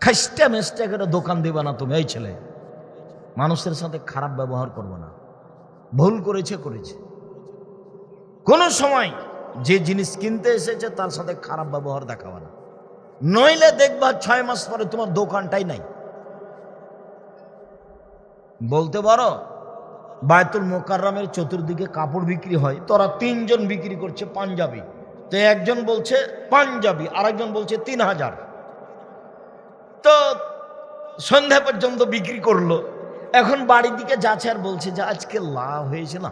খাইস্টা মেস্টা করে দোকান দিবা না তুমি। এই ছেলে, মানুষের সাথে খারাপ ব্যবহার করবো না। ভুল করেছে করেছে, কোনো সময় যে জিনিস কিনতে এসেছে তার সাথে খারাপ ব্যবহার দেখাবা না, নইলে দেখবা 6 মাস পরে তোমার দোকানটাই নাই। বলতে পারো বায়তুল মোকাররমের চতুর্দিকে কাপড় বিক্রি হয়, তোরা 3 জন বিক্রি করছে পাঞ্জাবি, তো একজন বলছে পাঞ্জাবি, আরেকজন বলছে 3000, তো সন্ধ্যা পর্যন্ত বিক্রি করলো। এখন বাড়ির দিকে যাচ্ছে আর বলছে যে আজকে লাভ হয়েছে না,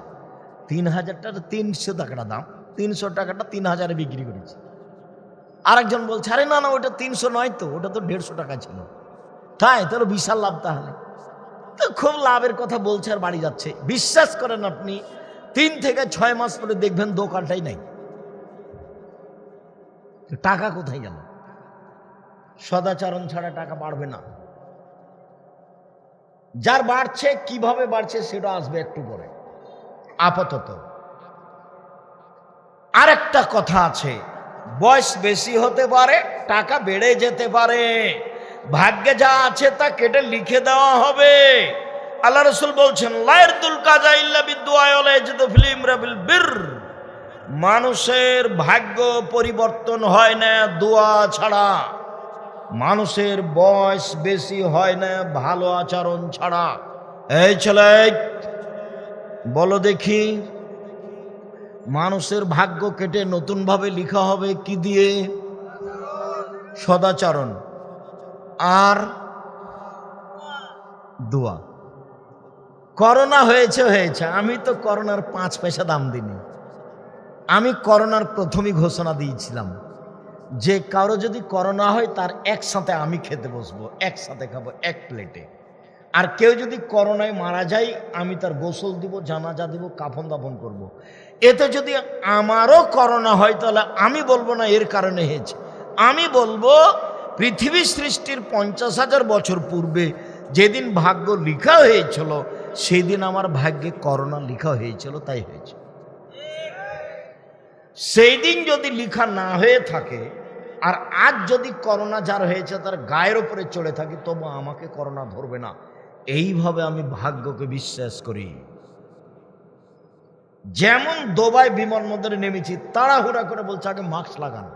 3000টা 300 টাকাটা দাম, 300 টাকাটা 3000-এ বিক্রি করেছে। আরেকজন বলছে আরে না না, ওটা 300 নয় তো, ওটা তো 150 টাকা ছিল। তাই তোর বিশাল লাভ, তাহলে তো খুব লাভের কথা বলছে আর বাড়ি যাচ্ছে। বিশ্বাস করেন আপনি 3 থেকে 6 মাস পরে দেখবেন দোকানটাই নাই। টাকা কোথায় গেল? সদাচরণ ছাড়া টাকা বাড়বে না। যার বাড়ছে কিভাবে বাড়ছে সেটা আসবে একটু পরে। আপাতত আরেকটা কথা আছে, বয়স বেশি হতে পারে, টাকা বেড়ে যেতে পারে, ভাগ্যে যা আছে তা কেটে লিখে দেওয়া হবে। আল্লাহ রাসূল বলছেন লায়ারদুল কাজা ইল্লা বিদুআ ওয়া ইয়াজিদু ফিল ইমরাবিল বির, মানুষের ভাগ্য পরিবর্তন হয় না দোয়া ছাড়া, মানুষের বয়স বেশি হয় না ভালো আচরণ ছাড়া। এই ছেলে বলো দেখি, মানুষের ভাগ্য কেটে নতুনভাবে লেখা হবে কি দিয়ে? সদাচরণ আর দোয়া। করোনা হয়েছে, আমি তো করোনার 5 পয়সা দাম দিইনি। আমি করোনার প্রথমই ঘোষণা দিয়েছিলাম যে কারো যদি করোনা হয় তার একসাথে আমি খেতে বসবো, একসাথে খাবো এক প্লেটে। আর কেউ যদি করোনায় মারা যায় আমি তার গোসল দিব, জানাজা দিব, কাফন দাফন করব। এতে যদি আমারও করোনা হয় তাহলে আমি বলবো না এর কারণে হয়েছে, আমি বলবো পৃথিবী সৃষ্টির 50,000 বছর পূর্বে যেদিন ভাগ্য লেখা হয়েছিল সেই দিন আমার ভাগ্যে করোনা লেখা হয়েছিল, তাই হয়েছে। সেই দিন যদি লেখা না হয়ে থাকে আর আজ যদি করোনা যার হয়েছে তার গায়ের উপরে চড়ে থাকি, তবু আমাকে করোনা ধরবে না। এইভাবে আমি ভাগ্যকে বিশ্বাস করি। যেমন দুবাই বিমানবন্দরে নেমেছি, তাড়াহুড়া করে বলছে আগে মাস্ক লাগান,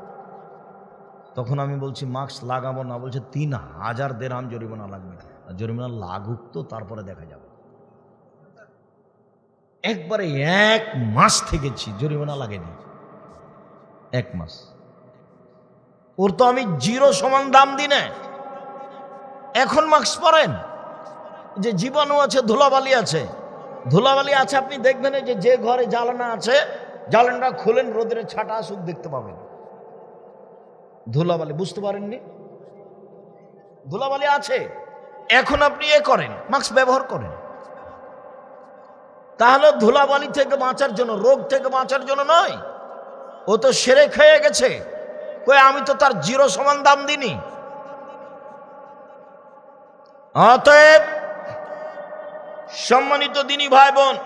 তখন আমি বলছি মাস্ক লাগাবো না, বলছে 3000 দিরহাম জরিমানা লাগবে। জরিমানা লাগুক তো, তারপরে দেখা যাবে। একবারে 1 মাস থেকেছি, জরিমানা লাগেনি 1 মাস। ওর তো আমি 0 সমান দাম দিই না। এখন মাস্ক পরেন, যে জীবাণু আছে, ধুলাবালি আছে, ধুলাবালি আছে। আপনি দেখবেন যে ঘরে জ্বালানা আছে, জ্বালানাটা খুলেন, রোদের ছাটা আসুক, দেখতে পাবেন ধুলাবালি। বুঝতে পারেননি? ধুলাবালি আছে। এখন আপনি করেন, মাস্ক ব্যবহার করেন। তাহলে ধুলাবালি থেকে বাঁচার জন্য, রোগ থেকে বাঁচার জন্য নয়। ও তো সেরে খেয়ে গেছে, কই আমি তো তার 0 সমান দাম দিইনি। অতএব সম্মানিত দিনী ভাই বোন,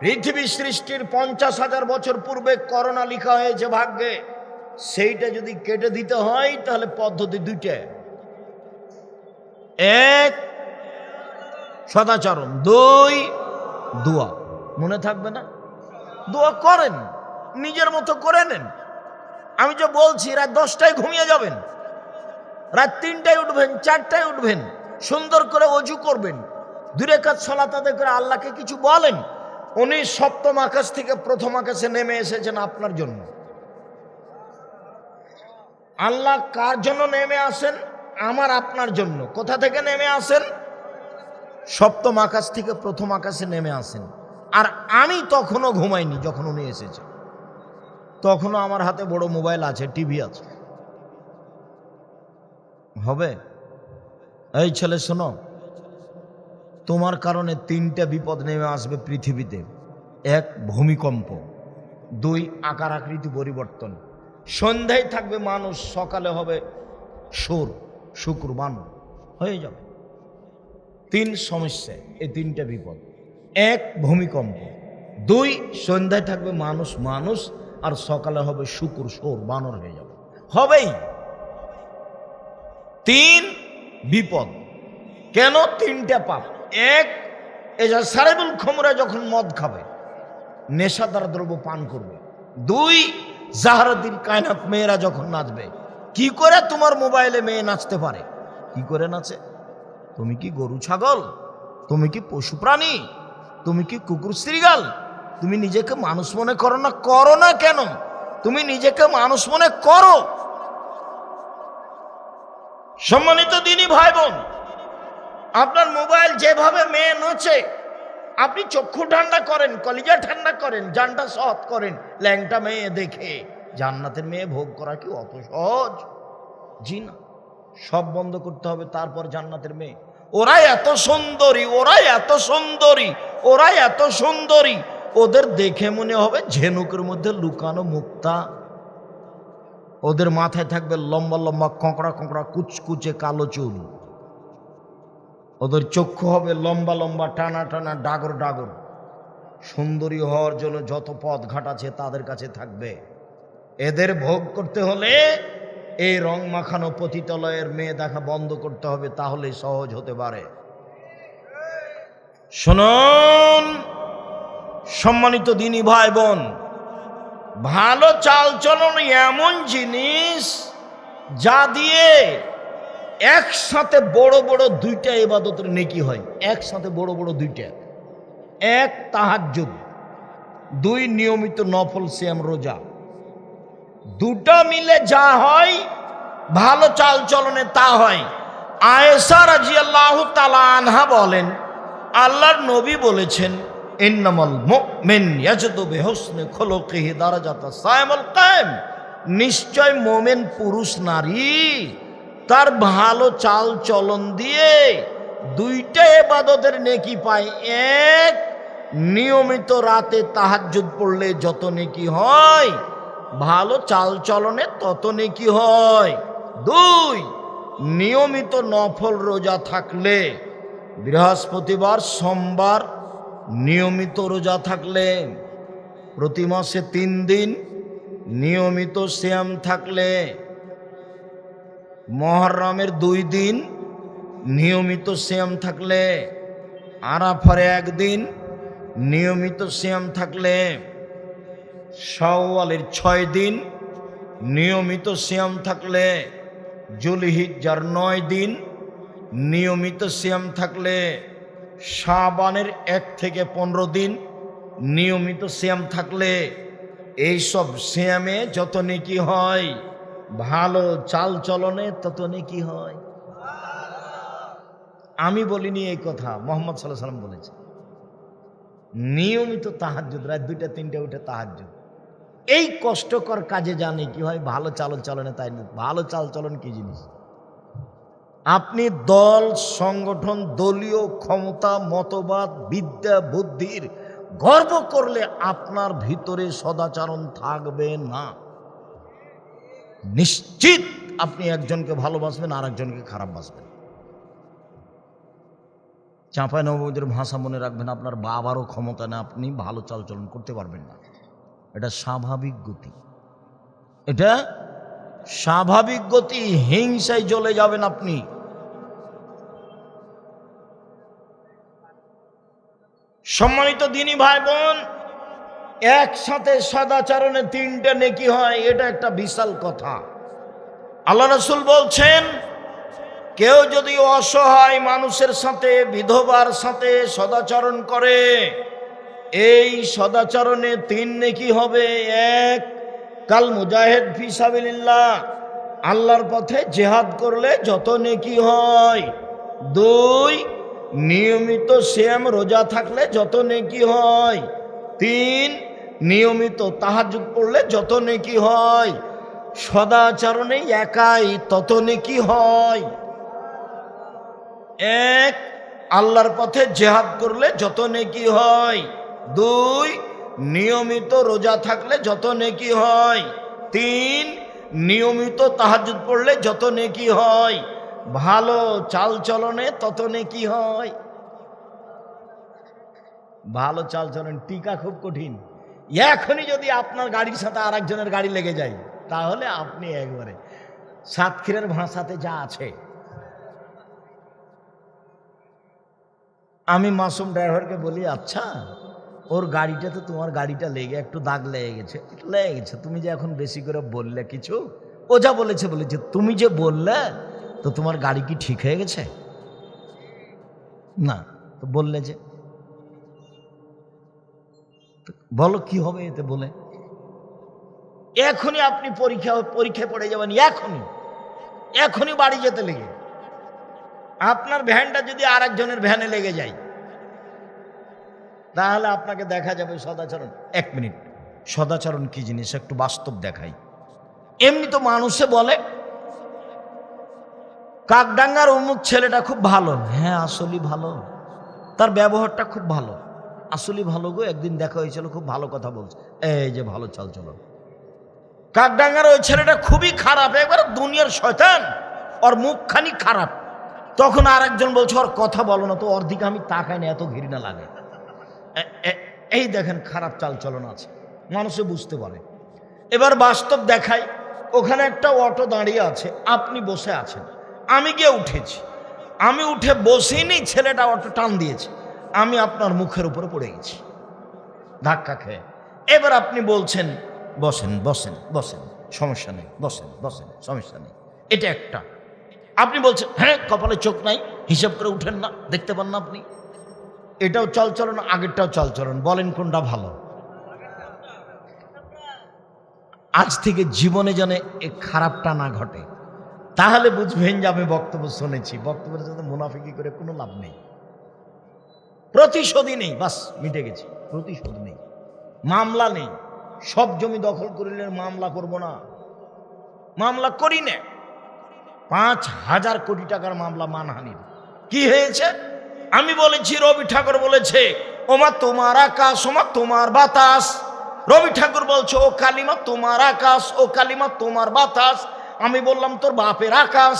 পৃথিবী সৃষ্টির 50,000 বছর পূর্বে করোনা লেখা হয়েছে ভাগ্যে, সেইটা যদি কেটে দিতে হয় তাহলে পদ্ধতি 2টা। 1 সদাচরণ, 2 দোয়া। মনে থাকবে না? দোয়া করেন, নিজের মতো করে নেন। আমি যে বলছি রাত 10টায় ঘুমিয়ে যাবেন, রাত 3টায় উঠবেন, 4টায় উঠবেন, সুন্দর করে ওযু করবেন, 2 রাকাত সালাত আদায় করে আল্লাহকে কিছু বলেন। উনি 7ম আকাশ থেকে 1ম আকাশে নেমে এসেছেন আপনার জন্য। আল্লাহ কার জন্য নেমে আসেন? আমার আপনার জন্য। কোথা থেকে নেমে আসেন? 7ম আকাশ থেকে 1ম আকাশে নেমে আসেন। আর আমি তখনও ঘুমাইনি যখন উনি এসেছেন, তখনও আমার হাতে বড় মোবাইল আছে, টিভি আছে। হবে? এই ছেলে শোনো, তোমার কারণে 3টা বিপদ নেমে আসবে পৃথিবীতে। 1 ভূমিকম্প, 2 আকার আকৃতি পরিবর্তন, সন্ধ্যায় থাকবে মানুষ, সকালে হবে সুর, শুক্র, বানর হয়ে যাবে। 3 সমস্যা, এই 3টা বিপদ। 1 ভূমিকম্প, 2 সন্ধ্যায় থাকবে মানুষ, আর সকালে হবে শুক্র, সুর, বানর হয়ে যাবে। হবেই। 3 বিপদ। কেন? তিনটা পাপ। এক, এজা সারেবুল খমরা, যখন মদ খাবে, নেশাদার দ্রব্য পান করবে। দুই, জাহরাদিল কায়নাত মেয়েরা যখন নাচবে। কি করে তোমার মোবাইলে মেয়ে নাচতে পারে? কি করে নাচে? তুমি কি গরু ছাগল? তুমি কি পশু প্রাণী? তুমি কি কুকুর শ্রীগাল? তুমি নিজেকে মানুষ মনে করো না? করো না কেন? তুমি নিজেকে মানুষ মনে করো। সম্মানিত দিনী ভাই বোন, আপনার মোবাইল যেভাবে মেয়ে নাচে, আপনি চক্ষু ঠান্ডা করেন, কলিজা ঠান্ডা করেন, জানটা সৎ করেন ল্যাংটা মেয়ে দেখে। জান্নাতের মেয়ে ভোগ করা কি অত সহজ? জি না। সব বন্ধ করতে হবে, তারপর জান্নাতের মেয়ে। ওরাই এত সুন্দরী, ওরাই এত সুন্দরী, ওরাই এত সুন্দরী, ওদের দেখে মনে হবে ঝিনুকের মধ্যে লুকানো মুক্তা। ওদের মাথায় থাকবে লম্বা লম্বা কোঁকড়া কোঁকড়া কুচকুচে কালো চুল। ওদের চক্ষু হবে লম্বা লম্বা টানা টানা ডাগর ডাগর। সুন্দরী হওয়ার জন্য যত পথ ঘাট আছে তাদের কাছে থাকবে। এদের ভোগ করতে হলে এই রং মাখানো পতিতালয়ের মেয়ে দেখা বন্ধ করতে হবে, তাহলে সহজ হতে পারে। শুনুন সম্মানিত দিনী ভাই বোন, ভালো চাল চলন এমন জিনিস যা দিয়ে একসাথে বড় বড় দুইটা ইবাদতের নেকি হয়। একসাথে বড় বড় দুইটা। এক, তাহাজ্জুদ। দুই, নিয়মিত নফল সিয়াম রোজা। দুটা মিলে যা হয় ভালো চাল চলনে তা হয়। আয়েশা রাদিয়াল্লাহু তাআলা আনহা বলেন, আল্লাহর নবী বলেছেন, ইন্নামাল মুমিন ইয়াজদু বিহুসনি খুলুকিহি দারাজাতাস সাইমুল কায়েম। নিশ্চয় মুমিন পুরুষ নারী তার ভালো চাল চলন দিয়ে দুইটা ইবাদতের নেকি পায়। এক, নিয়মিত রাতে তাহাজ্জুদ পড়লে যত নেকি হয়, ভালো চাল চলনে তত নেকি হয়। দুই, নিয়মিত নফল রোজা থাকলে, বৃহস্পতিবার সোমবার নিয়মিত রোজা থাকলে, প্রতি মাসে 3 দিন নিয়মিত সিয়াম থাকলে, মুহররমের 2 দিন নিয়মিত সিয়াম থাকলে, আরাফার 1 দিন নিয়মিত সিয়াম থাকলে, শাওয়ালের 6 দিন নিয়মিত সিয়াম থাকলে, জুলহিজ্জার 9 দিন নিয়মিত সিয়াম থাকলে, শাবানের 1 থেকে 15 দিন নিয়মিত সিয়াম থাকলে, এইসব সিয়ামে যত নেকি হয়, ভালো চাল চলনে তত নেকি হয়। আমি বলিনি এই কথা, মুহাম্মদ সাল্লাল্লাহু আলাইহি ওয়াসাল্লাম বলেছে। নিয়মিত তাহাজ্জুদ, রাত 2টা 3টে উঠে তাহাজ্জুদ, এই কষ্টকর কাজে জানে কি হয়, ভালো চাল চলনে তাই না। ভালো চাল চলন কি জিনিস? আপনি দল সংগঠন, দলীয় ক্ষমতা, মতবাদ, বিদ্যা বুদ্ধির গর্ব করলে আপনার ভিতরে সদাচরণ থাকবে না। নিশ্চিত আপনি একজনকে ভালোবাসবেন আর একজনকে খারাপ বাসবেন। চাঁপাইনবাবগঞ্জের ভাষা মনে রাখবেন, আপনার বাবারও ক্ষমতা না, আপনি ভালো চালচলন করতে পারবেন না। এটা স্বাভাবিক গতি, এটা স্বাভাবিক গতি। হিংসায় জ্বলে যাবেন আপনি। সম্মানিত দিনী ভাই বোন, একসাথে সদাচরণে 3টে নেকি হয়, এটা একটা বিশাল কথা। আল্লাহ রাসূল বলছেন, কেউ যদি অসহায় মানুষের সাথে, বিধবার সাথে সদাচরণ করে, এই সদাচরণে 3 নেকি হবে। এক, কাল মুজাহিদ ফি সাবিলিল্লাহ, আল্লাহর পথে জিহাদ করলে যত নেকি হয়। 2, নিয়মিত সিয়াম রোজা থাকলে যত নেকি হয়। 3, নিয়মিত তাহাজ্জুদ পড়লে যত নেকি হয়। সদাচরণে একাই তত নেকি হয়। 1, আল্লাহর পথে জিহাদ করলে যত নেকি হয়। 2, নিয়মিত রোজা থাকলে যত নেকি হয়। 3, নিয়মিত তাহাজ্জুদ পড়লে যত নেকি হয়। ভালো চাল চলনে তত নেকি হয়। ভালো চাল চলন টিকা খুব কঠিন। এখনই যদি আপনার গাড়ির সাথে আর একজনের গাড়ি লেগে যায়, তাহলে আপনি একবারে সাতক্ষীরের ভাষাতে যা আছে, আমি মাসুম ড্রাইভারকে বলি, আচ্ছা ওর গাড়িটা তো তোমার গাড়িটা লেগে একটু দাগ লেগে গেছে, একটু লেগে গেছে, তুমি যে এখন বেশি করে বললে কিছু, ও যা বলেছে বলেছে, তুমি যে বললে তো তোমার গাড়ি কি ঠিক হয়ে গেছে? না। তো বললে যে, বলো কি হবে এতে বলে? এখনই আপনি পরীক্ষায় পড়ে যাবেন, এখনই বাড়ি যেতে লেগে। আপনার ভ্যানটা যদি আর একজনের ভ্যানে লেগে যায় তাহলে আপনাকে দেখা যাবে সদাচরণ। 1 মিনিট, সদাচরণ কি জিনিস একটু বাস্তব দেখাই। এমনি তো মানুষে বলে কাকডাঙ্গার অমুক ছেলেটা খুব ভালো, হ্যাঁ আসলেই ভালো, তার ব্যবহারটা খুব ভালো, আসলেই ভালো গো, একদিন দেখা হয়েছিল, খুব ভালো কথা বলছে, এই যে ভালো চাল চলন। কাকডাঙ্গার ওই ছেলেটা খুবই খারাপ, একবার দুনিয়ার শয়তান, ওর মুখখানি খারাপ। তখন আর একজন বলছে ওর কথা বলো না তো, ওর দিকে আমি তাকাই না, এত ঘৃণা লাগে। এই দেখেন খারাপ চাল চলন আছে, মানুষে বুঝতে পারে। এবার বাস্তব দেখাই, ওখানে একটা অটো দাঁড়িয়ে আছে, আপনি বসে আছেন, আমি গিয়ে উঠেছি, আমি উঠে বসিনি, ছেলেটা অটো টান দিয়েছে, আমি আপনার মুখের উপরে পড়ে গেছি ধাক্কা খেয়ে। এবার আপনি বলছেন বসেন বসেন বসেন, সমস্যা নেই, বসেন বসেন, সমস্যা নেই। এটা একটা। আপনি বলছেন হ্যাঁ কপালে চোখ নাই, হিসাব করে উঠেন না, দেখতে পান না আপনি? এটাও চালচলন, আগেরটাও চালচলন, বলেন কোনটা ভালো? আজ থেকে জীবনে যেন এ খারাপটা না ঘটে, তাহলে বুঝবেন যে আমি বক্তব্য শুনেছি। বক্তব্যের সাথে মুনাফিকি করে কোনো লাভ নেই, প্রতিশোধই নেই, বাস মিটে গেছে, প্রতিশোধ নেই, মামলা নেই। সব জমি দখল করিলে মামলা করব না, মামলা করি না। 5,000 কোটি টাকার মামলা মানহানির। কি হয়েছে? আমি বলেছি, রবি ঠাকুর বলেছে ওমা তোমার আকাশ, ওমা তোমার বাতাস। রবি ঠাকুর বলছে ও কালিমা তোমার আকাশ, ও কালিমা তোমার বাতাস। আমি বললাম তোর বাপের আকাশ।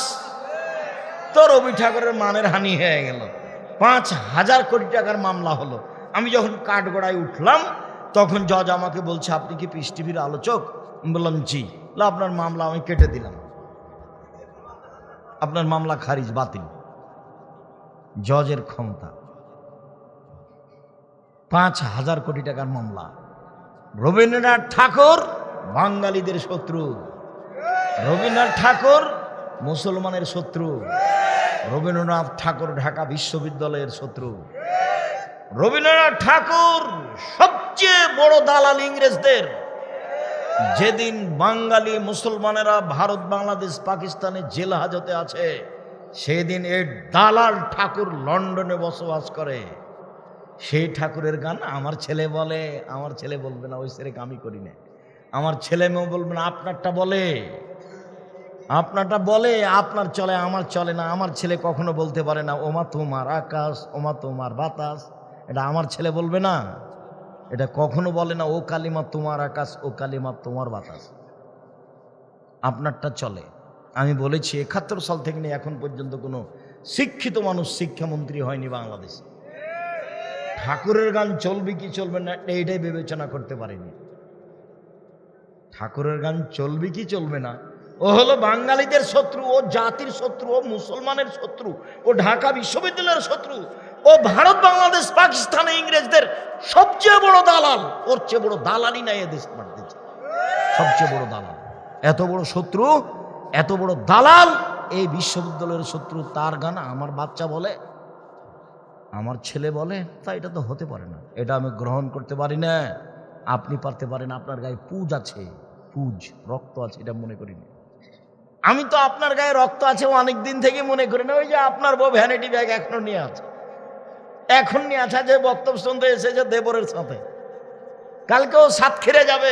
তো রবি ঠাকুরের মানের হানি হয়ে গেল, 5,000 কোটি টাকার মামলা হলো। আমি যখন কাঠগড়ায় উঠলাম তখন জজ আমাকে বলছে আপনি কি পিস টিভির আলোচক? আমি বললাম জি। আপনার মামলা আমি কেটে দিলাম, আপনার মামলা খারিজ, বাতিল। জজের ক্ষমতা। 5,000 কোটি টাকার মামলা। রবীন্দ্রনাথ ঠাকুর বাঙালিদের শত্রু, রবীন্দ্রনাথ ঠাকুর মুসলমানের শত্রু, রবীন্দ্রনাথ ঠাকুর ঢাকা বিশ্ববিদ্যালয়ের শত্রু, রবীন্দ্রনাথ ঠাকুর সবচেয়ে বড় দালাল ইংরেজদের। যেদিন বাঙালি মুসলমানেরা ভারত বাংলাদেশ পাকিস্তানে জেল হাজতে আছে, সেদিন এই দালাল ঠাকুর লন্ডনে বসবাস করে। সেই ঠাকুরের গান আমার ছেলে বলে, আমার ছেলে বলবে না, ওই সেরেক আমি করি না। আমার ছেলে মেয়েও বলবে না, আপনারটা বলে, আপনারটা বলে, আপনার চলে, আমার চলে না। আমার ছেলে কখনো বলতে পারে না ওমা তোমার আকাশ, ওমা তোমার বাতাস, এটা আমার ছেলে বলবে না, এটা কখনো বলে না ও কালিমা তোমার আকাশ, ও কালিমা তোমার বাতাস। আপনারটা চলে। আমি বলেছি 71 সাল থেকে নিয়ে এখন পর্যন্ত কোনো শিক্ষিত মানুষ শিক্ষামন্ত্রী হয়নি বাংলাদেশ। ঠাকুরের গান চলবে কি চলবে না এইটাই বিবেচনা করতে পারেনি। ঠাকুরের গান চলবে কি চলবে না, ও হলো বাঙালিদের শত্রু, ও জাতির শত্রু, ও মুসলমানের শত্রু, ও ঢাকা বিশ্ববিদ্যালয়ের শত্রু, ও ভারত বাংলাদেশ পাকিস্তানে ইংরেজদের সবচেয়ে বড় দালাল। ওর চেয়ে বড় দালালই নাই এদেশ বাড়তেছে, সবচেয়ে বড় দালাল। এত বড় শত্রু, এত বড় দালাল এই বিশ্ববিদ্যালয়ের শত্রু। তার গান আমার বাচ্চা বলে, আমার ছেলে বলে, তা এটা তো হতে পারে না, এটা আমি গ্রহণ করতে পারি না। আপনি পারতে পারেন, আপনার গায়ে পুজ আছে, পুজ রক্ত আছে, এটা মনে করি না। আমি তো আপনার গায়ে রক্ত আছে অনেক দিন থেকে মনে করি না। ওই যে আপনার বউ ভ্যানিটি ব্যাগ এখনো নিয়ে আছে, এখন নিয়ে আছে, যে বক্তব্য শুনতে এসেছে দেবরের সাথে, কালকেও সাতক্ষীরে যাবে,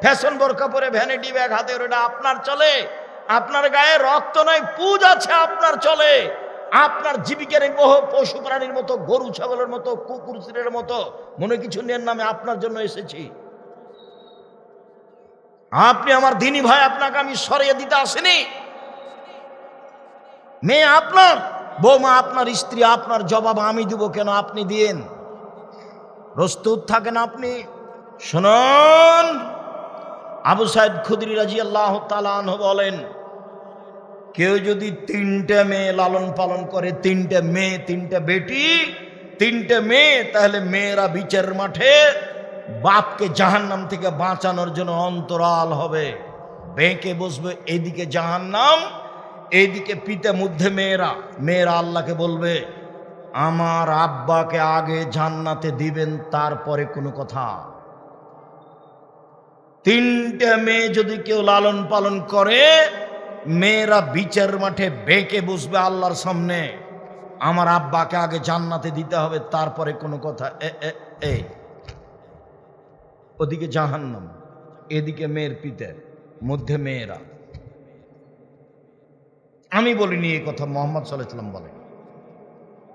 ফ্যাশন বোরকা পরে ভ্যানিটি ব্যাগ হাতে, ওটা আপনার চলে। আপনার গায়ে রক্ত নাই, পুজ আছে, আপনার চলে। আপনার জীবিকা নির্বাহ পশু প্রাণীর মতো, গরু ছাগলের মতো, কুকুর চিড়ের মতো মনে কিছু নেন নামে আপনার জন্য এসেছি। আপনি আমার দিনী ভাই, আপনাকে আমি সরিয়ে দিতে আসিনি। মেয়ে আপনার, বৌমা আপনার, স্ত্রী আপনার, জবাব আমি দিব কেন, আপনি দিন, প্রস্তুত থাকেন আপনি। শুনুন, আবু সাইদ খুদরি রাদিয়াল্লাহু তাআলা আনহু বলেন, কেউ যদি 3টে মেয়ে লালন পালন করে, 3টে মেয়ে 3টে বেটি, তিনটে মেয়ে, তাহলে মেয়েরা বিচারের মাঠে বাপকে জাহান্নাম থেকে বাঁচানোর জন্য অন্তরাল হবে, বেঁকে বসবে। এইদিকে জাহান্নাম, এইদিকে পিতা মধ্যে মেয়েরা। মেয়েরা আল্লাহকে বলবে, আমার আব্বাকে আগে জান্নাতে দিবেন, তারপরে কোনো কথা। তিনটে মেয়ে যদি কেউ লালন পালন করে, মেয়েরা বিচার মাঠে বেঁকে বসবে আল্লাহর সামনে, আমার আব্বাকে আগে জান্নাতে দিতে হবে, তারপরে কোনো কথা। ওদিকে জাহান্নাম, এদিকে মেয়ের পিতার মধ্যে মেয়েরা। আমি বলিনি এই কথা, মুহাম্মদ সাল্লাল্লাহু আলাইহি ওয়াসাল্লাম বলেন।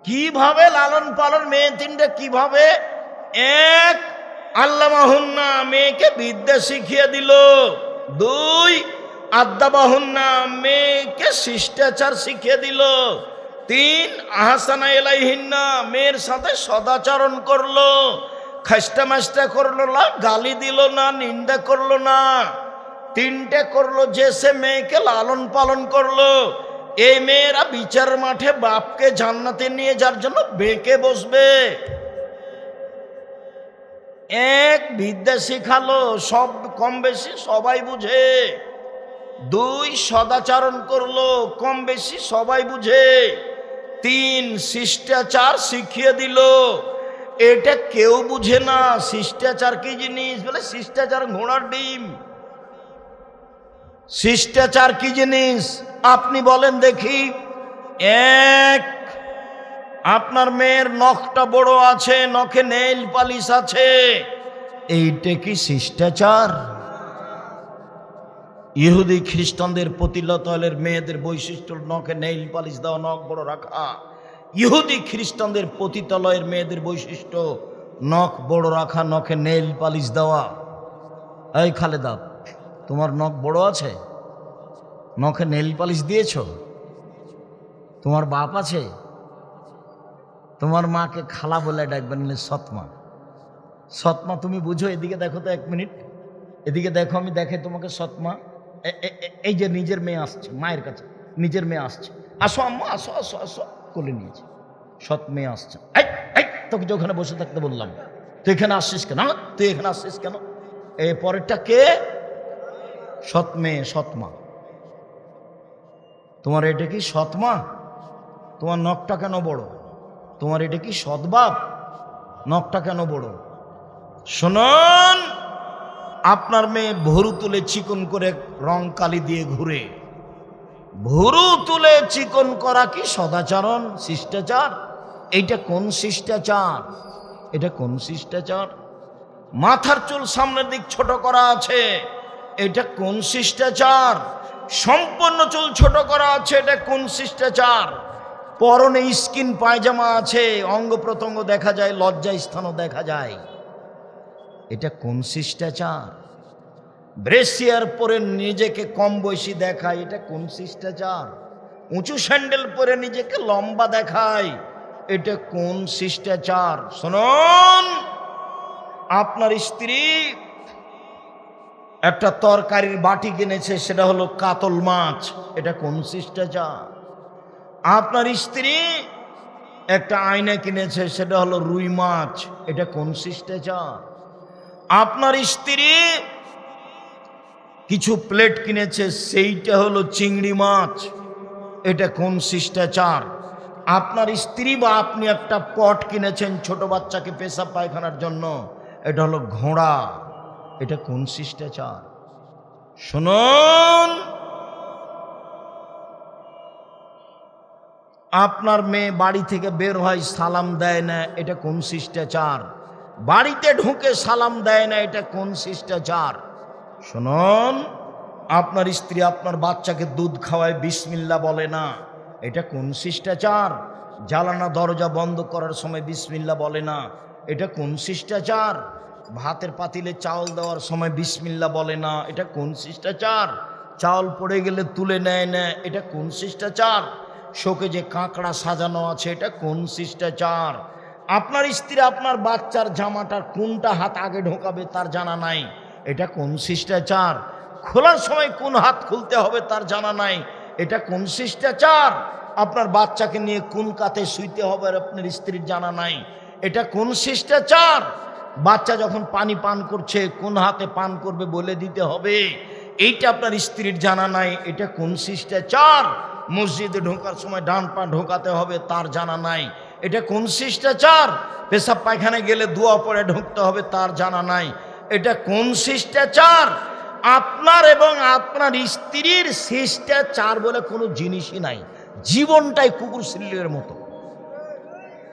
কিভাবে লালন পালন মেয়ে তিনটে কিভাবে? এক, আল্লামাহুন্না, মেয়েকে বিদ্যা শিখিয়ে দিল। দুই, আদ্দাবাহুন্না, মেয়েকে শিষ্টাচার শিখিয়ে দিল। তিন, আহসানা ইলাইহিন্না, মেয়ের সাথে সদাচরণ করলো, খাস্টা মাস্টা করলো না, গালি দিল না, নিন্দা করলো না। তিনটে করলো, যে সে মেয়েকে লালন পালন করলো। এই মেয়েরা বিচার মাঠে বাপকে জান্নাতে নিয়ে যাওয়ার জন্য বেঁকে বসবে। এক, বিদ্যা শিখালো, সব কম বেশি সবাই বুঝে। দুই, সদাচরণ করলো, কম বেশি সবাই বুঝে। তিন, শিষ্টাচার শিখিয়ে দিল, এটা কেউ বুঝে না। শিষ্টাচার কি জিনিস? বলে শিষ্টাচার ঘোড়ার ডিম। শিষ্টাচার কি জিনিস আপনি বলেন দেখি। এক, আপনার মেয়ের নখটা বড় আছে, নখে নেইল পালিশ আছে, এইটা কি শিষ্টাচার? ইহুদি খ্রিস্টানদের পতিতালয়ের মেয়েদের বৈশিষ্ট্য নখে নেইল পালিশ দেওয়া, নখ বড় রাখা। ইহুদি খ্রিস্টানদের পতিতালয়ের মেয়েদের বৈশিষ্ট্য নখ বড় রাখা, নখে নেইল পালিশ দেওয়া। এই খালেদা, তোমার নখ বড় আছে, নখে নেইল পালিশ দিয়েছ? তোমার বাপ আছে? তোমার মাকে খালা বলে ডাকবেন, সৎমা। সৎমা তুমি বুঝো? এদিকে দেখো তো, এক মিনিট এদিকে দেখো, আমি দেখে তোমাকে সৎমা। এই যে নিজের মেয়ে আসছে মায়ের কাছে, নিজের মেয়ে আসছে, আসো আম্মা, আসো আসো আসো, কোলে নিয়েছে, সৎ মেয়ে আসছে। তোকে যে ওখানে বসে থাকতে বললাম, তুই এখানে আসছিস কেন? তুই এখানে আসছিস কেন? এই পরেরটা কে? সৎ মেয়ে, সৎমা। তোমার এটা কি সৎমা? তোমার নখটা কেন বড়? তোমার এটা কি সৎবাপ? নখটা কেন বড়? শুনুন, আপনার মেয়ে ভুরু তুলে চিকন করে রং কালি দিয়ে ঘুরে। ভুরু তুলে চিকন করা কি সদাচরণ, শিষ্টাচার? এইটা কোন শিষ্টাচার? এটা কোন শিষ্টাচার? মাথার চুল সামনের দিক ছোট করা আছে, এটা কোন শিষ্টাচার? সম্পূর্ণ চুল ছোট করা আছে, এটা কোন শিষ্টাচার? পরনে স্কিন পায়জামা আছে, অঙ্গ প্রত্যঙ্গ দেখা যায়, লজ্জা স্থানও দেখা যায়, এটা কোন শিষ্টাচার? ব্রেসিয়ার পরে নিজেকে কম বয়সী দেখায়, এটা কোন শিষ্টাচার? উঁচু স্যান্ডেল পরে নিজেকে লম্বা দেখায়, এটা কোন শিষ্টাচার? শুনুন, আপনার স্ত্রী একটা তরকারির বাটি কিনেছে, সেটা হলো কাতল মাছ, এটা কোন শিষ্টাচার? আপনার স্ত্রী একটা আয়না কিনেছে, সেটা হলো রুই মাছ, এটা কোন শিষ্টাচার? আপনার স্ত্রী কিছু প্লেট কিনেছে, সেইটা হলো চিংড়ি মাছ, এটা কোন শিষ্টাচার? আপনার স্ত্রী বা আপনি একটা পট কিনেছেন ছোট বাচ্চাকে পেশাব পায়খানার জন্য, এটা হলো ঘোড়া, এটা কোন শিষ্টাচার? শুনুন, আপনার মেয়ে বাড়ি থেকে বের হয়, সালাম দেয় না, এটা কোন শিষ্টাচার? বাড়িতে ঢুকে সালাম দেয় না, এটা কোন শিষ্টাচার? শুনুন, আপনার স্ত্রী আপনার বাচ্চাকে দুধ খাওয়ায়, বিসমিল্লাহ বলে না, এটা কোন শিষ্টাচার? জানালা দরজা বন্ধ করার সময় বিসমিল্লাহ বলে না, এটা কোন শিষ্টাচার? ভাতের পাতিলে চাউল দেওয়ার সময় বিসমিল্লাহ বলে না, এটা কোন শিষ্টাচার? চাউল পড়ে গেলে তুলে নেয় না, এটা কোন শিষ্টাচার? শোকে যে কাঁকড়া সাজানো আছে, এটা কোন শিষ্টাচার? আপনার স্ত্রী আপনার বাচ্চার জামাটার কোনটা হাত আগে ঢোকাবে তার জানা নাই, এটা কোন শিষ্টাচার? খোলার সময় কোন হাত খুলতে হবে তার জানা নাই, এটা কোন শিষ্টাচার? আপনার বাচ্চাকে নিয়ে কোন কাতে শুইতে হবে আর আপনার স্ত্রীর জানা নাই। এটা কোন শিষ্টাচার? বাচ্চা যখন পানি পান করছে কোন হাতে পান করবে বলে দিতে হবে, এইটা আপনার স্ত্রীর জানা নাই। এটা কোন শিষ্টাচার? মসজিদে ঢোকার সময় ডান পা ঢোকাতে হবে তার জানা নাই। এটা কোন শিষ্টাচার? পেশাব পায়খানায় গেলে দোয়া পড়ে ঢুকতে হবে তার জানা নাই। এটা কোন শিষ্টাচার? আপনার এবং আপনার স্ত্রীর শিষ্টাচার বলে কোনো জিনিসই নাই। জীবনটাই কুকুর শিল্লের মতো,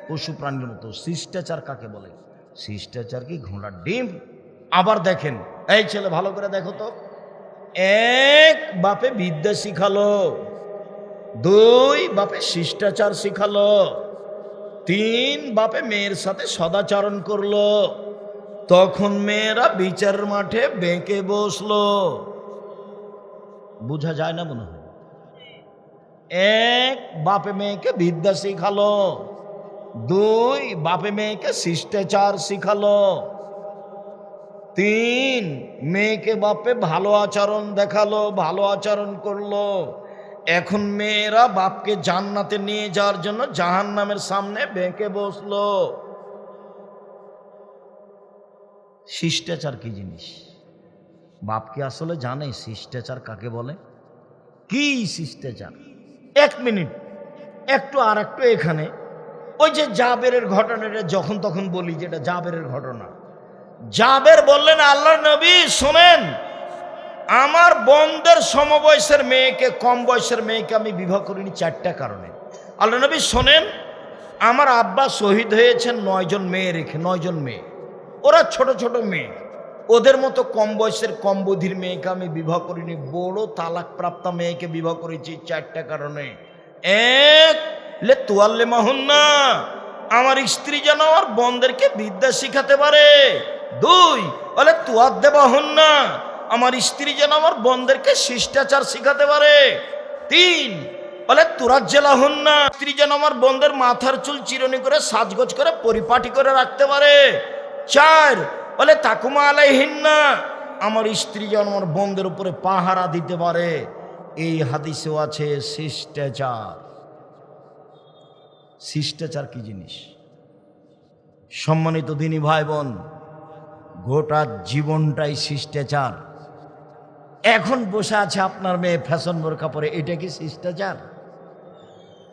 পশু প্রাণীর মতো। শিষ্টাচার কাকে বলে? শিষ্টাচার কি ঘোড়ার ডিম? আবার দেখেন, এই ছেলে ভালো করে দেখো তো, এক বাপে বিদ্যা শিখালো, দুই বাপে শিষ্টাচার শিখালো, তিন বাপে মেয়ের সাথে সদাচরণ করলো, তখন মেয়েরা বিচারের মাঠে বেঁকে বসলো। বোঝা যায় না মনে হয়? এক বাপে মেয়েকে বিদ্যা শিখালো, দুই বাপে মেয়েকে শিষ্টাচার শিখালো, তিন মেয়েকে বাপে ভালো আচরণ দেখালো, ভালো আচরণ করলো। এখন মেয়েরা বাপকে জান্নাতে নিয়ে যাওয়ার জন্য জাহান্নামের সামনে বেঁকে বসলো। শিষ্টাচার কি জিনিস? বাপকে আসলে জানে শিষ্টাচার কাকে বলে? কি শিষ্টাচার? এক মিনিট, একটু আর একটু এখানে ওই যে জাবেরের ঘটনাটা যখন তখন বলি, যেটা জাবেরের ঘটনা। জাবের বললেন, আল্লাহ নবী শোনেন, আমার বোনদের সমবয়সের মেয়েকে, কম বয়সের মেয়েকে আমি বিবাহ করিনি চারটা কারণে। আল্লাহ নবী শোনেন, আমার আব্বা শহীদ হয়েছেন 9 জন মেয়ে রেখে, 9 জন মেয়ে, ওরা ছোট ছোট মেয়ে, ওদের মতো কম বয়সের কম বুদ্ধির মেয়েকে আমি বিবাহ করিনি, বড় তালাক প্রাপ্ত মেয়েকে বিবাহ করেছি চারটা কারণে। এক, লে তুয়াল্লে মাহুন্না, আমার স্ত্রী যেন আমার বোনদেরকে বিদ্যা শিখাতে পারে। দুই, বলে তুয়াদ্দে বাহুন্না, আমার স্ত্রী যেন আমার বোনদেরকে শিষ্টাচার শিখাতে পারে। তিন, বলে তুরাজ্জেলাহুন্না, স্ত্রী যেন আমার বোনদের মাথার চুল চিরুনি করে সাজগোজ করে পরিপাটি করে রাখতে পারে। চার, বলে তাকুমা আলাইহিন্না, আমার স্ত্রী যেন আমার বোনদের উপরে পাহারা দিতে পারে। এই হাদিসেও আছে শিষ্টাচার। শিষ্টাচার কি জিনিস? সম্মানিত দিনী ভাই বোন, গোটা জীবনটাই শিষ্টাচার। এখন বসে আছে আপনার মেয়ে ফ্যাশন বোরকা পরে, এটা কি শিষ্টাচার?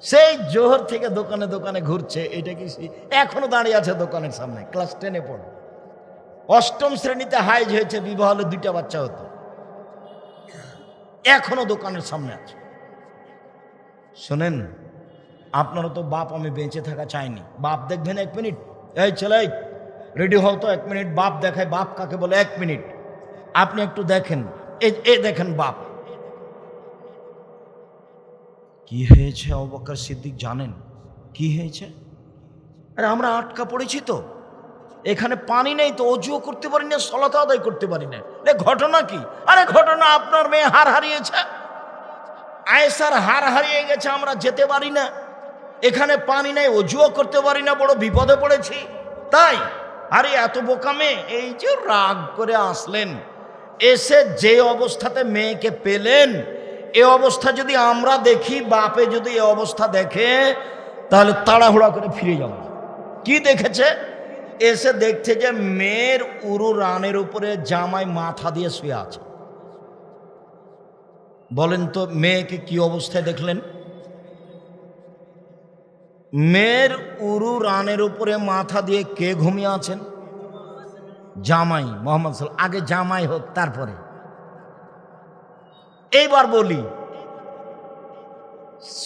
সেই জোহর থেকে দোকানে দোকানে ঘুরছে, এটা কি? এখনো দাঁড়িয়ে আছে দোকানের সামনে, ক্লাস 10-এ পড়ে, 8ম শ্রেণীতে হাইজ হয়েছে, বিবাহ হলে 2টা বাচ্চা হতো, এখনো দোকানের সামনে আছে। শোনেন, আপনারও তো বাপ, আমি বেঁচে থাকা চাইনি। বাপ দেখবেন? 1 মিনিট, এই ছেলে রেডি হও তো, 1 মিনিট বাপ দেখায়। বাপ কাকে বলে? 1 মিনিট আপনি একটু দেখেন, এই দেখেন বাপ। কি হয়েছে আবু বকর সিদ্দিক জানেন? কি হয়েছে? আরে আমরা আটকা পড়েছি তো, এখানে পানি নেই তো, অজুও করতে পারি না, সালাত আদায় করতে পারি না। ঘটনা কি? আরে ঘটনা, আপনার মেয়ে হার হারিয়েছে, আয়েশার হার হারিয়ে গেছে, আমরা যেতে পারি না, এখানে পানি নেই, অজুও করতে পারি না, বড় বিপদে পড়েছি তাই। আরে এত বোকা মেয়ে, এই যে রাগ করে আসলেন, এসে যে অবস্থাতে মেয়েকে পেলেন, এ অবস্থা যদি আমরা দেখি, বাপে যদি এ অবস্থা দেখে, তাহলে তাড়াহুড়া করে ফিরে যাব। কি দেখেছে? এসে দেখছে যে মেয়ের উরু রানের উপরে জামাই মাথা দিয়ে শুয়ে আছে। বলেন তো মেয়েকে কি অবস্থায় দেখলেন? মেয়ের উরু রানের উপরে মাথা দিয়ে কে ঘুমিয়ে আছেন? জামাই, মোহাম্মদ সাল্লাল্লাহু আলাইহি ওয়াসাল্লাম। আগে জামাই হোক, তারপরে। এইবার বলি,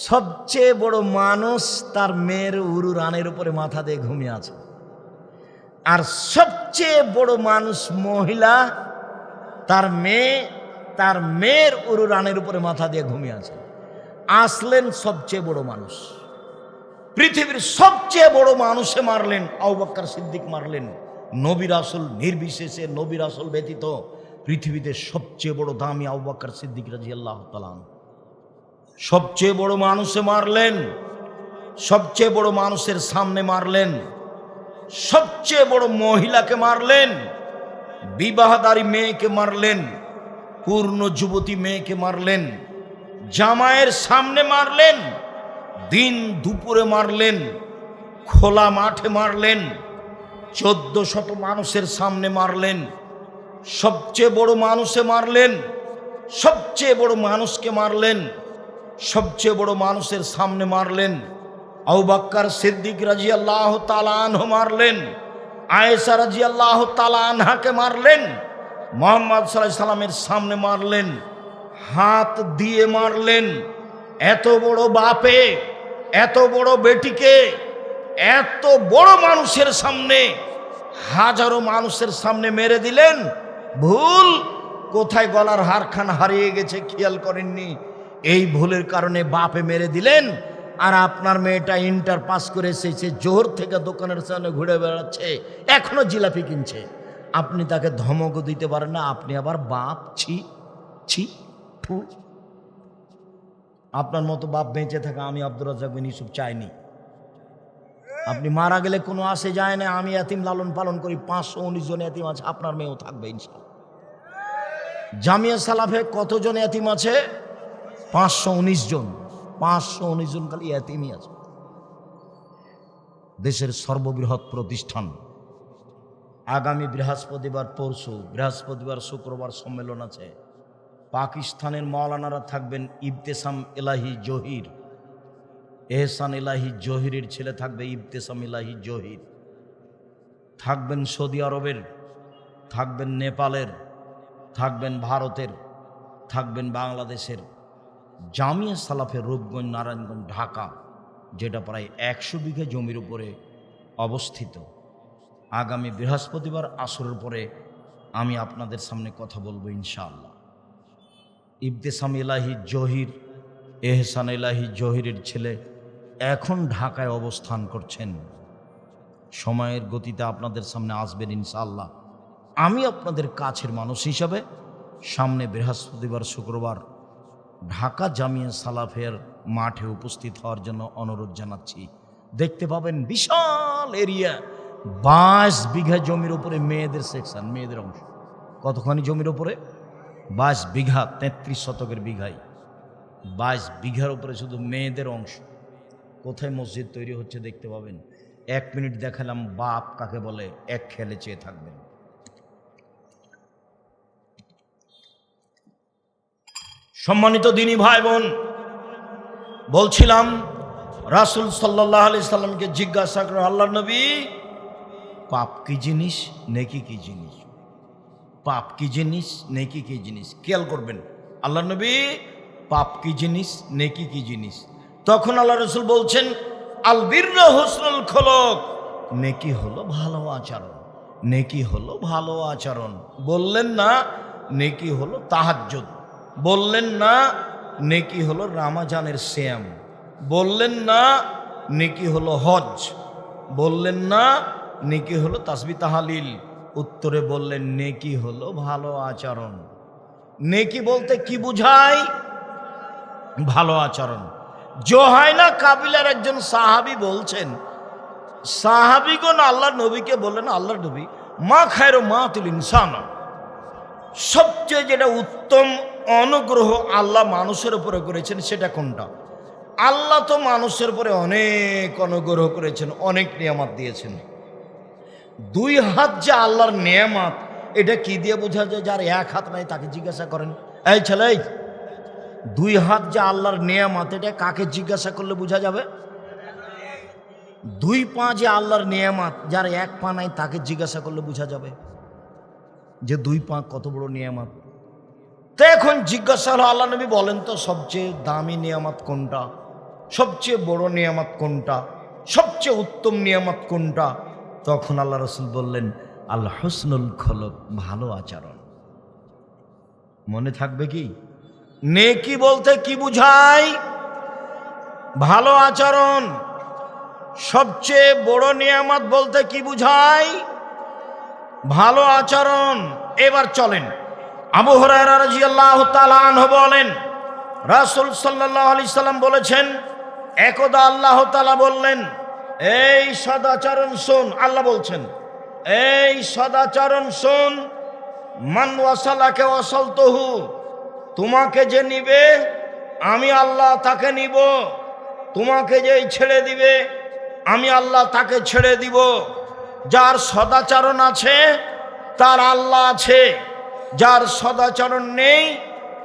সবচেয়ে বড় মানুষ তার মেয়ের উরু রানের উপরে মাথা দিয়ে ঘুমিয়ে আছে, আর সবচেয়ে বড় মানুষ মহিলা, তার মেয়ের উরু রানের উপরে মাথা দিয়ে ঘুমিয়ে আছে। আসলেন সবচেয়ে বড় মানুষ, পৃথিবীর সবচেয়ে বড় মানুষে মারলেন, আবু বকর সিদ্দিক মারলেন। নবী রাসূল নির্বিশেষে, নবী রাসূল ব্যতীত পৃথিবীতে সবচেয়ে বড় দামি আবু বকর সিদ্দিক রাদিয়াল্লাহু তাআলা সবচেয়ে বড় মানুষে মারলেন, সবচেয়ে বড় মানুষের সামনে মারলেন, সবচেয়ে বড় মহিলাকে মারলেন, বিবাহদারী মেয়েকে মারলেন, পূর্ণ যুবতী মেয়েকে মারলেন, জামাইয়ের সামনে মারলেন, দিন দুপুরে মারলেন, খোলা মাঠে মারলেন, 1400 মানুষের সামনে মারলেন, সবচেয়ে বড় মানুষে মারলেন, সবচেয়ে বড় মানুষকে মারলেন, সবচেয়ে বড় মানুষের সামনে মারলেন। আবু বকর সিদ্দিক রাদিয়াল্লাহু তাআলা আনহু মারলেন, আয়েশা রাদিয়াল্লাহু তাআলা আনহাকে মারলেন, মুহাম্মদ সাল্লাল্লাহু আলাইহি সাল্লামের সামনে মারলেন, হাত দিয়ে মারলেন। এত বড় বাপে এত বড় বেটিকে এত বড় মানুষের সামনে, হাজারো মানুষের সামনে মেরে দিলেন। ভুল কোথায় গলার হারখান হারিয়ে গেছে খেয়াল করেননি, এই ভুলের কারণে বাপে মেরে দিলেন। আর আপনার মেয়েটা ইন্টার পাস করে এসেছে, জোহর থেকে দোকানের সামনে ঘুরে বেড়াচ্ছে, এখনো জিলাপি কিনছে। আপনি তাকে ধমকও দিতে পারেন না, আপনি আবার বাপ। ছি ছি ফু। আপনার মতো বাপ বেঁচে থাকা আমি আব্দুর রাজ্জাক বিন ইউসুফ চাইনি। আপনি মারা গেলে কোনো আসে যায় না, আমি এতিম লালন পালন করি, 519 জন এতিম আছে, আপনার মেয়েও থাকবে ইনশাআল্লাহ। জামিয়া সালাফে কতজন এতিম আছে? 519 জন। 519 জন খালি এতিমই আছে। দেশের সর্ববৃহৎ প্রতিষ্ঠান। আগামী বৃহস্পতিবার, পরশু বৃহস্পতিবার শুক্রবার সম্মেলন আছে। পাকিস্তানের মৌলানারা থাকবেন ইবতেসাম এলাহি জহির, এহসান এলাহি জহিরের ছেলে থাকবে ইবতেসাম এলাহি জহির, থাকবেন সৌদি আরবের, থাকবেন নেপালের, থাকবেন ভারতের, থাকবেন বাংলাদেশের। জামিয়া সালাফের রূপগঞ্জ নারায়ণগঞ্জ ঢাকা, যেটা প্রায় 100 বিঘা জমির উপরে অবস্থিত। আগামী বৃহস্পতিবার আসরের পরে আমি আপনাদের সামনে কথা বলবো ইনশাআল্লাহ। ইবতেসাম এলাহি জহির, এহসান এলাহি জহিরের ছেলে এখন ঢাকায় অবস্থান করছেন। সময়ের গতিতে আপনাদের সামনে আসবেন ইনশাআল্লাহ। আমি আপনাদের কাছের মানুষ হিসাবে সামনে বৃহস্পতিবার শুক্রবার ঢাকা জামিয়া সালাফের মাঠে উপস্থিত হওয়ার জন্য অনুরোধ জানাচ্ছি। দেখতে পাবেন বিশাল এরিয়া, 22 বিঘা জমির উপরে মেয়েদের সেকশন, মেয়েদের অংশ। কতখানি জমির উপরে? 22 বিঘা, 33 শতকের বিঘায় 22 বিঘার উপরে শুধু মেয়েদের অংশ। কোথায় মসজিদ তৈরি হচ্ছে দেখতে পাবেন। 1 মিনিট দেখালাম বাপ কাকে বলে, এক খেলে চেয়ে থাকবেন। সম্মানিত দিনী ভাই বোন, বলছিলাম রাসূল সাল্লাল্লাহু আলাইহি সাল্লামকে জিজ্ঞাসা করে, আল্লাহর নবী, পাপ কি জিনিস, নেকি কি জিনিস? পাপ কি জিনিস, নেকি কি জিনিস? খেয়াল করবেন, আল্লাহর নবী, পাপ কি জিনিস, নেকি কি জিনিস? তখন আল্লাহ রাসূল বলছেন, আল বিররু হুসনুল খুলুক, নেকি হলো ভালো আচরণ, নেকি হলো ভালো আচরণ। বললেন না নেকি হলো তাহাজ্জুদ, বললেন না নেকি হলো রমজানের সিয়াম, বললেন না নেকি হলো হজ, বললেন না নেকি হলো তাসবিহ তাহলিল। উত্তরে বললেন নেকি হলো ভালো আচরণ। নেকি বলতে কি বুঝায়? ভালো আচরণ। জোহাইনা কাবিলার একজন সাহাবী বলছেন, সাহাবীগণ আল্লাহর নবীকে বললেন, আল্লাহর নবী, মা খায়রু মাতিল ইনসান, সবচেয়ে যেটা উত্তম অনুগ্রহ আল্লাহ মানুষের উপরে করেছেন সেটা কোনটা? আল্লাহ তো মানুষের উপরে অনেক অনুগ্রহ করেছেন, অনেক নিয়ামত দিয়েছেন। 2 হাত যে আল্লাহর নিয়ামত, এটা কি দিয়ে বোঝা যায়? যার 1 হাত নাই তাকে জিজ্ঞাসা করেন। এই ছেলে, 2 হাত যে আল্লাহর নিয়ামত, এটা কাকে জিজ্ঞাসা করলে বোঝা যাবে? 2 পা যে আল্লাহর নিয়ামত, যার 1 পা নাই তাকে জিজ্ঞাসা করলে বোঝা যাবে যে 2 পা কত বড় নিয়ামত। তো এখন জিজ্ঞাসা হলো, আল্লাহ নবী বলেন তো সবচেয়ে দামি নিয়ামত কোনটা, সবচেয়ে বড় নিয়ামত কোনটা, সবচেয়ে উত্তম নিয়ামত কোনটা? তখন আল্লাহ রাসূল বললেন, আল হুসনুল খুলুক, ভালো আচরণ। মনে থাকবে কি? নেকি বলতে কি বুঝায়? ভালো আচরণ। সবচেয়ে বড় নিয়ামত বলতে কি বুঝায়? ভালো আচরণ। এবার চলেন, আবু হুরায়রা রাদিয়াল্লাহু তাআলা আনহু বলেন, রাসূল সাল্লাল্লাহু আলাইহি সাল্লাম বলেছেন, একদা আল্লাহ তাআলা বললেন, এই সদাচরণ শোন। আল্লাহ বলছেন, এই সদাচরণ শোন, মান ওয়াসালাকে ওয়াসালতুহু, তোমাকে যে নিবে আমি আল্লাহ তাকে নিব, তোমাকে যেই ছেড়ে দিবে আমি আল্লাহ তাকে ছেড়ে দিব। যার সদাচরণ আছে তার আল্লাহ আছে, যার সদাচরণ নেই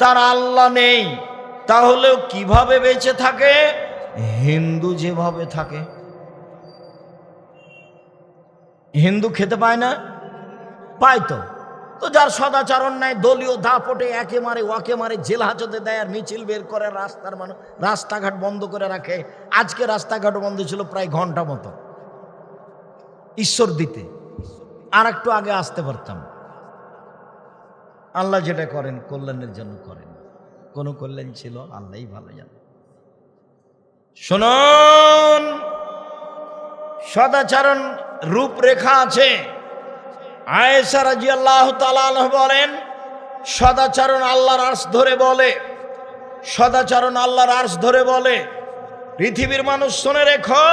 তার আল্লাহ নেই। তাহলেও কিভাবে বেঁচে থাকে? হিন্দু যেভাবে থাকে। হিন্দু খেতে পায় না? পায় তো। তো যার সদাচরণ নাই, দলীয় দাপটে একে মারে ওকে মারে, জেল হাজতে দেয় আর মিছিল বের করে, রাস্তাঘাট বন্ধ করে রাখে। আজকে রাস্তাঘাট বন্ধ ছিল প্রায় ঘন্টা মতো, ঈশ্বর দিতে। আর একটু আগে আসতে পারতাম। আল্লাহ যেটা করেন কল্যাণের জন্য করেন, কোন কল্যাণ ছিল আল্লাহই ভালো জানেন। শুনুন, সদাচরণ রূপরেখা আছে। আয়েশা রাদিয়াল্লাহু তাআলা আনহা বলেন, সদাচরণ আল্লাহর আরশ ধরে বলে, সদাচরণ আল্লাহর আরশ ধরে বলে, পৃথিবীর মানুষ শুনে রেখো,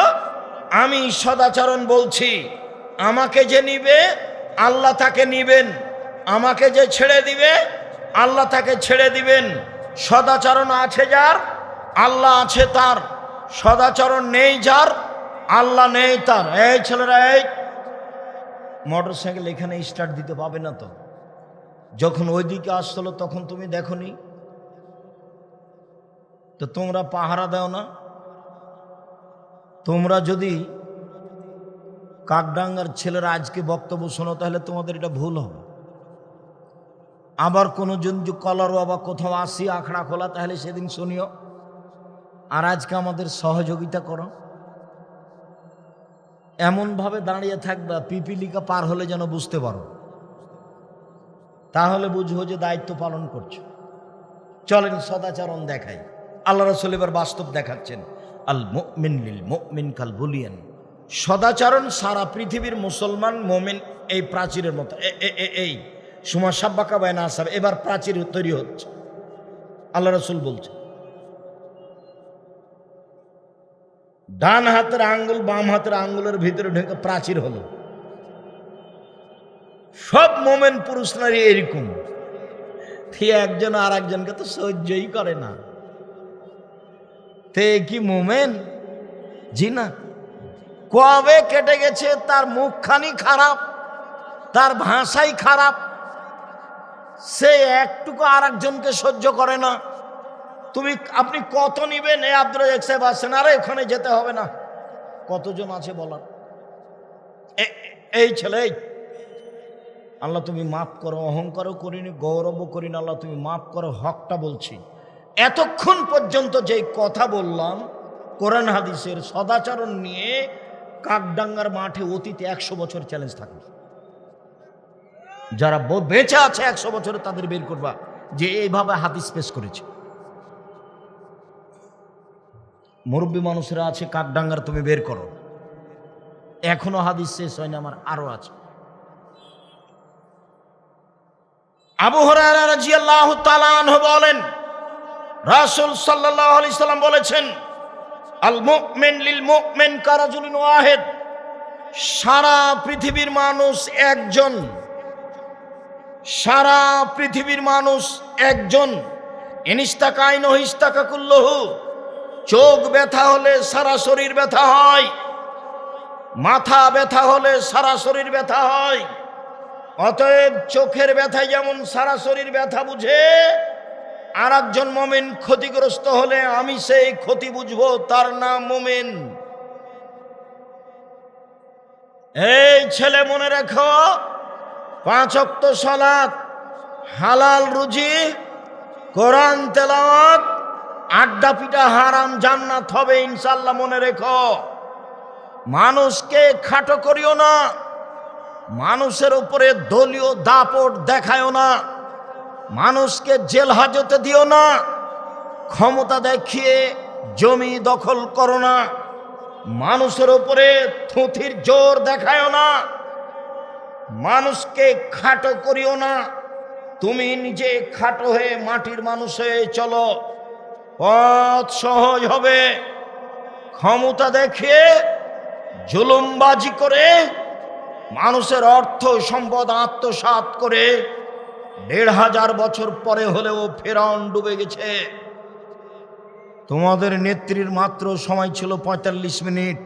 আমি সদাচরণ বলছি, আমাকে যে নিবে আল্লাহ তাকে নিবেন, আমাকে যে ছেড়ে দিবে আল্লাহ তাকে ছেড়ে দিবেন। সদাচরণ আছে যার, আল্লাহ আছে তার। সদাচরণ নেই যার, আল্লাহ নেই তার। এই ছেলেরা, এই মোটর সাইকেল এখানে স্টার্ট দিতে পাবে না তো? যখন ওইদিকে আসছিল তখন তুমি দেখনি তো? তোমরা পাহারা দাও না? তোমরা যদি কাকডাঙ্গার ছেলেরা আজকে বক্তব্য শোনো তাহলে তোমাদের এটা ভুল হবে। আবার কোনো জন কলারও আবার কোথাও আসি আখড়া খোলা, তাহলে সেদিন শুনিও। আর আজকে আমাদের সহযোগিতা করো। এমনভাবে দাঁড়িয়ে থাকবা পিপিলিকা পার হলে যেন বুঝতে পারো, তাহলে বুঝবো যে দায়িত্ব পালন করছো। চলেন সদাচরণ দেখাই। আল্লাহ রাসূল এবার বাস্তব দেখাচ্ছেন। আল মুমিন লিল মুমিন কাল বুলিয়ান। সদাচরণ সারা পৃথিবীর মুসলমান মুমিন এই প্রাচীরের মতো। এই সুমা সাব্বাকা বাইনা আসাব, এবার প্রাচীর তৈরি হচ্ছে। আল্লাহ রাসূল বলছে, ডান হাতের আঙ্গুল বাম হাতের আঙ্গুলের ভিতরে ঢুকে প্রাচীর হলো। সব মোমেন পুরুষ নারী এরকম। একজন আর একজনকে তো সহ্যই করে না। তে কি মোমেন? জি না। কবে কেটে গেছে, তার মুখখানি খারাপ, তার ভাষাই খারাপ, সে একটুকু আর একজনকে সহ্য করে না। আপনি কত নিবেন? এ আব্দুল রাজ্জাক সাহেব আসছেন, আরে ওখানে যেতে হবে না। কতজন আছে বলার? এই ছেলে, আল্লাহ তুমি মাফ করো, অহংকারও করিনি, গৌরবও করিনি, আল্লাহ তুমি মাফ করো, হকটা বলছি। এতক্ষণ পর্যন্ত যে কথা বললাম কোরআন হাদিসের সদাচরণ নিয়ে, কাকডাঙ্গার মাঠে অতীতে 100 বছর চ্যালেঞ্জ থাকে। যারা বেঁচে আছে 100 বছরে তাদের বের করবা যে এইভাবে হাদিস পেশ করেছে। মুরব্বী মানুষরা আছে কাকডাঙ্গার, তুমি বের করো। এখনো হাদিস শেষ হয়নি, আমার আরো আছে। আবু হুরায়রা রাদিয়াল্লাহু তাআলা আনহু বলেন, রাসূল সাল্লাল্লাহু আলাইহি সাল্লাম বলেছেন, আল মুমিন লিল মুমিন কারাজুলিন ওয়াহিদ। সারা পৃথিবীর মানুষ একজন, সারা পৃথিবীর মানুষ একজন। ইনিস্তাকা আইনহু ইস্তাকা কুল্লুহু। চোখ ব্যথা হলে সারা শরীর ব্যথা হয়, মাথা ব্যথা হলে সারা শরীর ব্যথা হয়। অতএব চোখের ব্যথা যেমন সারা শরীর ব্যথা বুঝে, আর একজন মুমিন ক্ষতিগ্রস্ত হলে আমি সেই ক্ষতি বুঝবো, তার নাম মুমিন। এই ছেলে মনে রেখো, 5 ওয়াক্ত সালাত, হালাল রুজি, কোরআন তেলাওয়াত, আড্ডা পিটা হারাম, জান্নাত হবে ইনশাআল্লাহ। মনে রেখো, মানুষকে খাটো করিও না, মানুষের উপরে দলীয় দাপট দেখায়ও না, মানুষকে জেল হাজতে দিও না, ক্ষমতা দেখিয়ে জমি দখল করো না, মানুষের উপরে থুথির জোর দেখায়ও না, মানুষকে খাটো করিও না। তুমি নিজে খাটো হয়ে মাটির মানুষ হয়ে চলো, পথ সহজ হবে। ক্ষমতা দেখিয়ে জুলুমবাজি করে মানুষের অর্থ সম্পদ আত্মসাৎ করে 1500 বছর পরে হলেও ফেরাউন ডুবে গেছে। তোমাদের নেত্রীর মাত্র সময় ছিল ৪৫ মিনিট।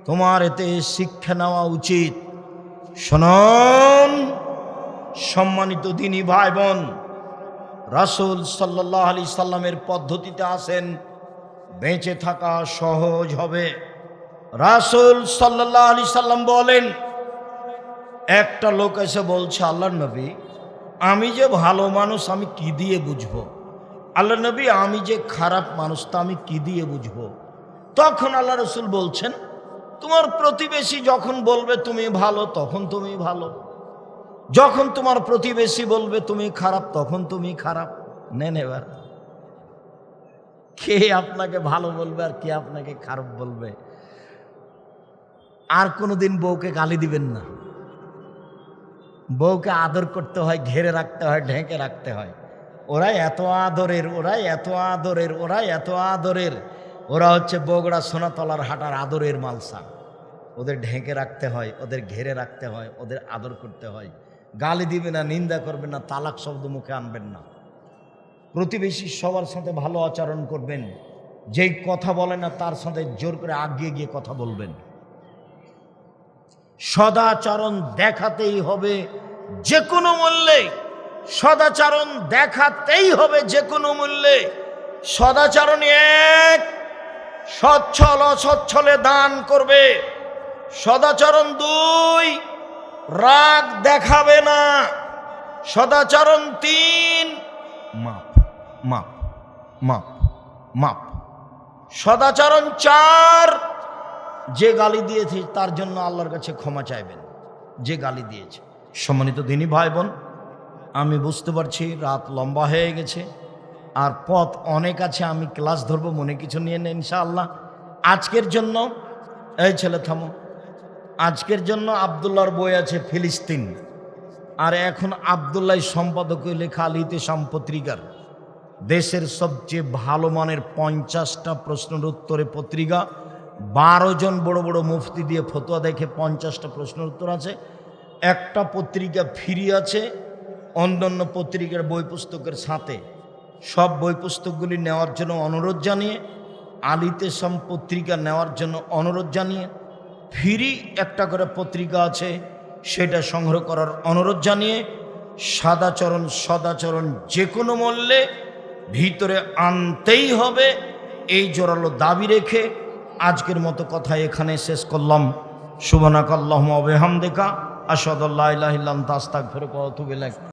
তোমার এতে শিক্ষা নেওয়া উচিত। শুনুন সম্মানিত দ্বীনি ভাই বোন, রাসূল সাল্লাল্লাহু আলাইহি সাল্লামের পদ্ধতিতে আসেন, বেঁচে থাকা সহজ হবে। রাসূল সাল্লাল্লাহু আলাইহি সাল্লাম বলেন, একটা লোক এসে বলছে, আল্লাহর নবী আমি যে ভালো মানুষ আমি কি দিয়ে বুঝবো? আল্লাহর নবী আমি যে খারাপ মানুষ তা আমি কি দিয়ে বুঝবো? তখন আল্লাহ রাসূল বলছেন, তোমার প্রতিবেশী যখন বলবে তুমি ভালো তখন তুমি ভালো, যখন তোমার প্রতিবেশী বলবে তুমি খারাপ তখন তুমি খারাপ। নেন এবার কে আপনাকে ভালো বলবে আর কে আপনাকে খারাপ বলবে? আর কোনোদিন বউকে গালি দিবেন না। বউকে আদর করতে হয়, ঘেরে রাখতে হয়, ঢেকে রাখতে হয়। ওরা এত আদরের, ওরা এত আদরের, ওরা এত আদরের, ওরা হচ্ছে বগুড়া সোনাতলার হাটার আদরের মালসা। ওদের ঢেকে রাখতে হয়, ওদের ঘেরে রাখতে হয়, ওদের আদর করতে হয়। গালি দিবে না, নিন্দা করবেন না, তালাক শব্দ মুখে আনবেন না। প্রতিবেশী সবার সাথে ভালো আচরণ করবেন। যেই কথা বলে না তার সাথে জোর করে আগিয়ে গিয়ে কথা বলবেন। সদাচরণ দেখাতেই হবে যে কোনো মূল্যে, সদাচরণ দেখাতেই হবে যে কোনো মূল্যে। সদাচরণ এক, সচ্ছল অসচ্ছলে দান করবে। সদাচরণ দুই, রাগ দেখাবে না। সদাচরণ তিন, মাপ মাপ মাপ মাপ। সদাচরণ চার, যে গালি দিয়েছে তার জন্য আল্লাহর কাছে ক্ষমা চাইবেন, যে গালি দিয়েছে। সম্মানিত দ্বীনি ভাই বোন, আমি বুঝতে পারছি রাত লম্বা হয়ে গেছে আর পথ অনেক আছে। আমি ক্লাস ধরবো, মনে কিছু নিয়ে নেই ইনশাআল্লাহ। আজকের জন্য, এই ছেলে থামো, আজকের জন্য আবদুল্লাহর বই আছে ফিলিস্তিন, আর এখন আবদুল্লাহ সম্পাদকীয় লেখা আল ইতিসাম পত্রিকার দেশের সবচেয়ে ভালো মানের 50টা প্রশ্নের উত্তরে পত্রিকা। 12 জন বড় বড় মুফতি দিয়ে ফতোয়া দেখে 50টা প্রশ্নের উত্তর আছে। একটা পত্রিকা ফ্রি আছে অন্যান্য পত্রিকার বই পুস্তকের সাথে। সব বই পুস্তকগুলি নেওয়ার জন্য অনুরোধ জানিয়ে, আল ইতিসাম পত্রিকা নেওয়ার জন্য অনুরোধ জানিয়ে, ফ্রি একটা করে পত্রিকা আছে সেটা সংগ্রহ করার অনুরোধ জানিয়ে, সাদাচরণ সদাচরণ যে কোনো মূল্যে ভিতরে আনতেই হবে, এই জোরালো দাবি রেখে আজকের মতো কথা এখানে শেষ করলাম। সুবহানাকাল্লাহুম্মা ওয়া বিহামদিকা আশহাদু আল্লা ইলাহা ইল্লা আনতা আস্তাগফিরুকা ওয়া আতুবু ইলাইক।